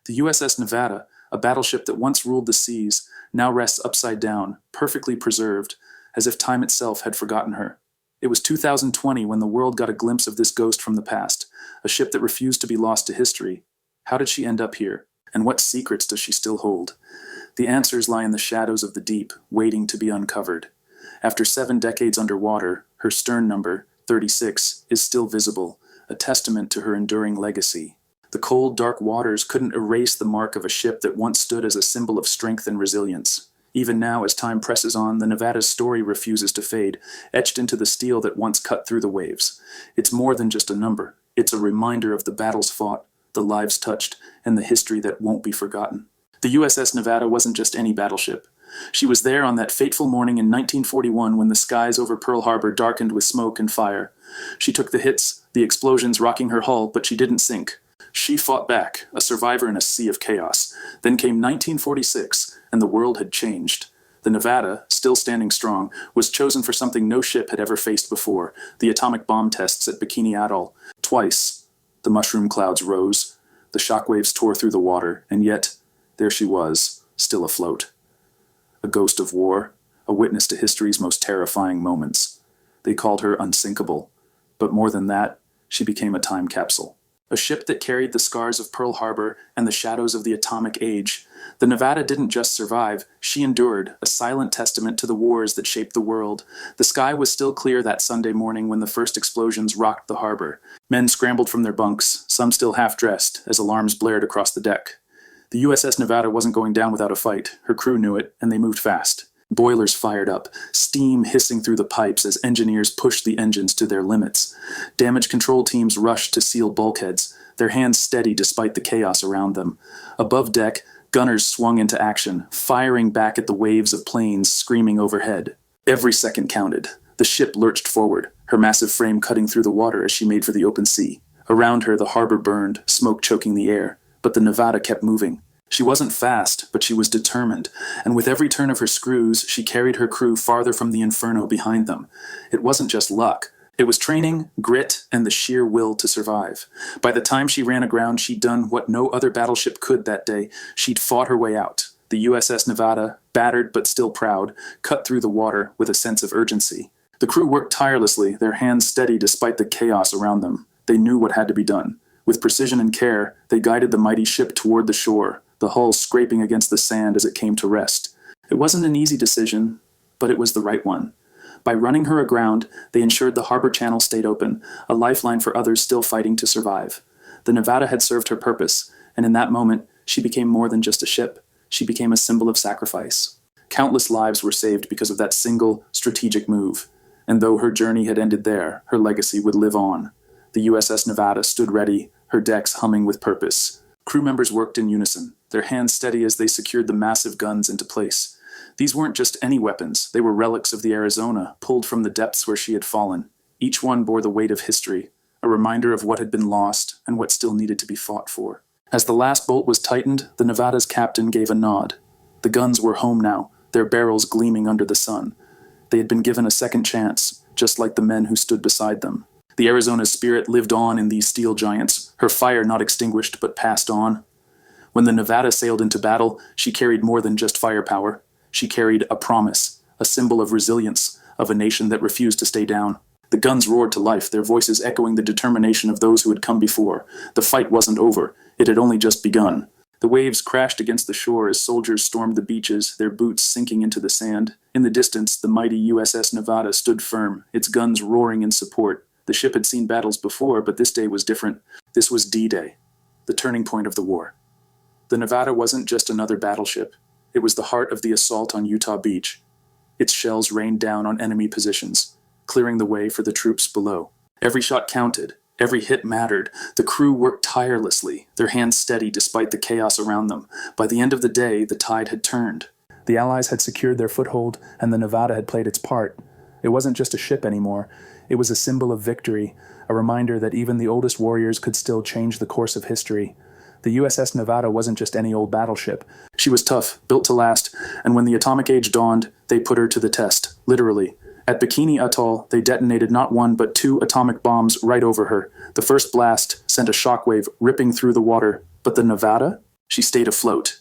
The USS Nevada, a battleship that once ruled the seas, now rests upside down, perfectly preserved, as if time itself had forgotten her. It was 2020 when the world got a glimpse of this ghost from the past, a ship that refused to be lost to history. How did she end up here? And what secrets does she still hold? The answers lie in the shadows of the deep, waiting to be uncovered. After 7 decades underwater, her stern number, 36, is still visible, a testament to her enduring legacy. The cold, dark waters couldn't erase the mark of a ship that once stood as a symbol of strength and resilience. Even now, as time presses on, the Nevada's story refuses to fade, etched into the steel that once cut through the waves. It's more than just a number. It's a reminder of the battles fought, the lives touched, and the history that won't be forgotten. The USS Nevada wasn't just any battleship. She was there on that fateful morning in 1941 when the skies over Pearl Harbor darkened with smoke and fire. She took the hits, the explosions rocking her hull, but she didn't sink. She fought back, a survivor in a sea of chaos. Then came 1946, and the world had changed. The Nevada, still standing strong, was chosen for something no ship had ever faced before, the atomic bomb tests at Bikini Atoll. Twice, the mushroom clouds rose, the shockwaves tore through the water, and yet, there she was, still afloat. A ghost of war, a witness to history's most terrifying moments. They called her Unsinkable, but more than that, she became a time capsule. A ship that carried the scars of Pearl Harbor and the shadows of the atomic age. The Nevada didn't just survive, she endured, a silent testament to the wars that shaped the world. The sky was still clear that Sunday morning when the first explosions rocked the harbor. Men scrambled from their bunks, some still half-dressed, as alarms blared across the deck. The USS Nevada wasn't going down without a fight. Her crew knew it, and they moved fast. Boilers fired up, steam hissing through the pipes as engineers pushed the engines to their limits. Damage control teams rushed to seal bulkheads, their hands steady despite the chaos around them. Above deck, gunners swung into action, firing back at the waves of planes screaming overhead. Every second counted. The ship lurched forward, her massive frame cutting through the water as she made for the open sea. Around her, the harbor burned, smoke choking the air. But the Nevada kept moving. She wasn't fast, but she was determined, and with every turn of her screws, she carried her crew farther from the inferno behind them. It wasn't just luck. It was training, grit, and the sheer will to survive. By the time she ran aground, she'd done what no other battleship could that day. She'd fought her way out. The USS Nevada, battered but still proud, cut through the water with a sense of urgency. The crew worked tirelessly, their hands steady despite the chaos around them. They knew what had to be done. With precision and care, they guided the mighty ship toward the shore, the hull scraping against the sand as it came to rest. It wasn't an easy decision, but it was the right one. By running her aground, they ensured the harbor channel stayed open, a lifeline for others still fighting to survive. The Nevada had served her purpose, and in that moment, she became more than just a ship. She became a symbol of sacrifice. Countless lives were saved because of that single, strategic move. And though her journey had ended there, her legacy would live on. The USS Nevada stood ready, her decks humming with purpose. Crew members worked in unison, their hands steady as they secured the massive guns into place. These weren't just any weapons, they were relics of the Arizona, pulled from the depths where she had fallen. Each one bore the weight of history, a reminder of what had been lost and what still needed to be fought for. As the last bolt was tightened, the Nevada's captain gave a nod. The guns were home now, their barrels gleaming under the sun. They had been given a second chance, just like the men who stood beside them. The Arizona's spirit lived on in these steel giants, her fire not extinguished but passed on. When the Nevada sailed into battle, she carried more than just firepower. She carried a promise, a symbol of resilience, of a nation that refused to stay down. The guns roared to life, their voices echoing the determination of those who had come before. The fight wasn't over, it had only just begun. The waves crashed against the shore as soldiers stormed the beaches, their boots sinking into the sand. In the distance, the mighty USS Nevada stood firm, its guns roaring in support. The ship had seen battles before, but this day was different. This was D-Day, the turning point of the war. The Nevada wasn't just another battleship. It was the heart of the assault on Utah Beach. Its shells rained down on enemy positions, clearing the way for the troops below. Every shot counted. Every hit mattered. The crew worked tirelessly, their hands steady despite the chaos around them. By the end of the day, the tide had turned. The Allies had secured their foothold, and the Nevada had played its part. It wasn't just a ship anymore. It was a symbol of victory, a reminder that even the oldest warriors could still change the course of history. The USS Nevada wasn't just any old battleship. She was tough, built to last, and when the atomic age dawned, they put her to the test, literally. At Bikini Atoll, they detonated not one but 2 atomic bombs right over her. The first blast sent a shockwave ripping through the water. But the Nevada? She stayed afloat.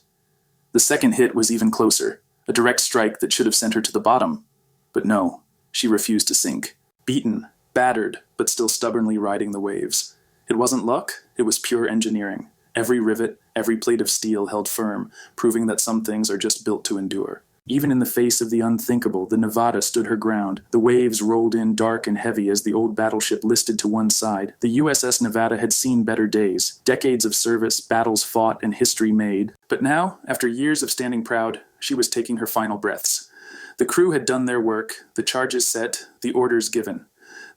The second hit was even closer, a direct strike that should have sent her to the bottom. But no, she refused to sink. Beaten, battered, but still stubbornly riding the waves. It wasn't luck, it was pure engineering. Every rivet, every plate of steel held firm, proving that some things are just built to endure. Even in the face of the unthinkable, the Nevada stood her ground. The waves rolled in dark and heavy as the old battleship listed to one side. The USS Nevada had seen better days, decades of service, battles fought, and history made. But now, after years of standing proud, she was taking her final breaths. The crew had done their work, the charges set, the orders given.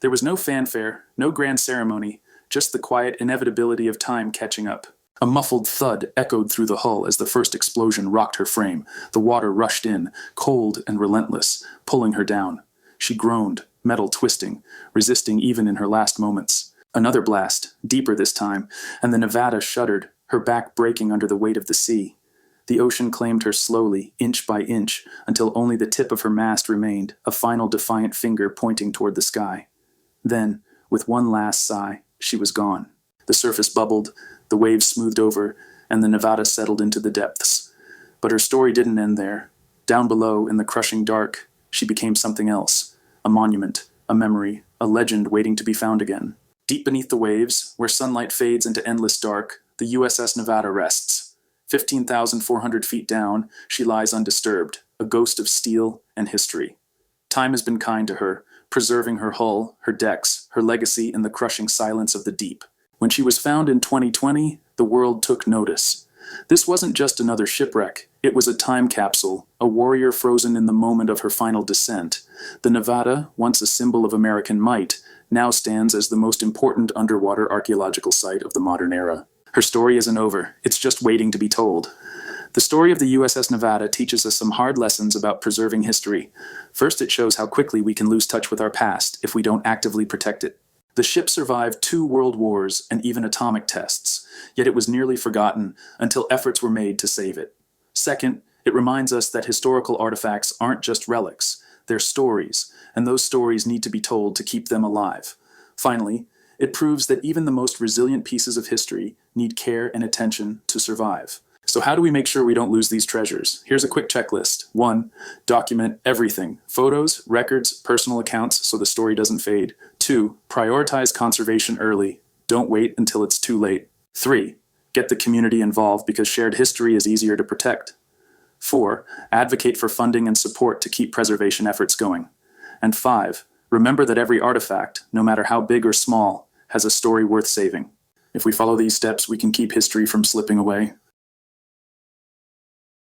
There was no fanfare, no grand ceremony, just the quiet inevitability of time catching up. A muffled thud echoed through the hull as the first explosion rocked her frame. The water rushed in, cold and relentless, pulling her down. She groaned, metal twisting, resisting even in her last moments. Another blast, deeper this time, and the Nevada shuddered, her back breaking under the weight of the sea. The ocean claimed her slowly, inch by inch, until only the tip of her mast remained, a final defiant finger pointing toward the sky. Then, with one last sigh, she was gone. The surface bubbled, the waves smoothed over, and the Nevada settled into the depths. But her story didn't end there. Down below, in the crushing dark, she became something else. A monument, a memory, a legend waiting to be found again. Deep beneath the waves, where sunlight fades into endless dark, the USS Nevada rests. 15,400 feet down, she lies undisturbed, a ghost of steel and history. Time has been kind to her, preserving her hull, her decks, her legacy in the crushing silence of the deep. When she was found in 2020, the world took notice. This wasn't just another shipwreck. It was a time capsule, a warrior frozen in the moment of her final descent. The Nevada, once a symbol of American might, now stands as the most important underwater archaeological site of the modern era. Her story isn't over. It's just waiting to be told. The story of the USS Nevada teaches us some hard lessons about preserving history. First, it shows how quickly we can lose touch with our past if we don't actively protect it. The ship survived 2 world wars and even atomic tests, yet it was nearly forgotten until efforts were made to save it. Second, it reminds us that historical artifacts aren't just relics, they're stories, and those stories need to be told to keep them alive. Finally, it proves that even the most resilient pieces of history need care and attention to survive. So how do we make sure we don't lose these treasures? Here's a quick checklist. 1. Document everything. Photos, records, personal accounts so the story doesn't fade. 2. Prioritize conservation early. Don't wait until it's too late. 3. Get the community involved because shared history is easier to protect. 4. Advocate for funding and support to keep preservation efforts going. And 5. Remember that every artifact, no matter how big or small, has a story worth saving. If we follow these steps, we can keep history from slipping away.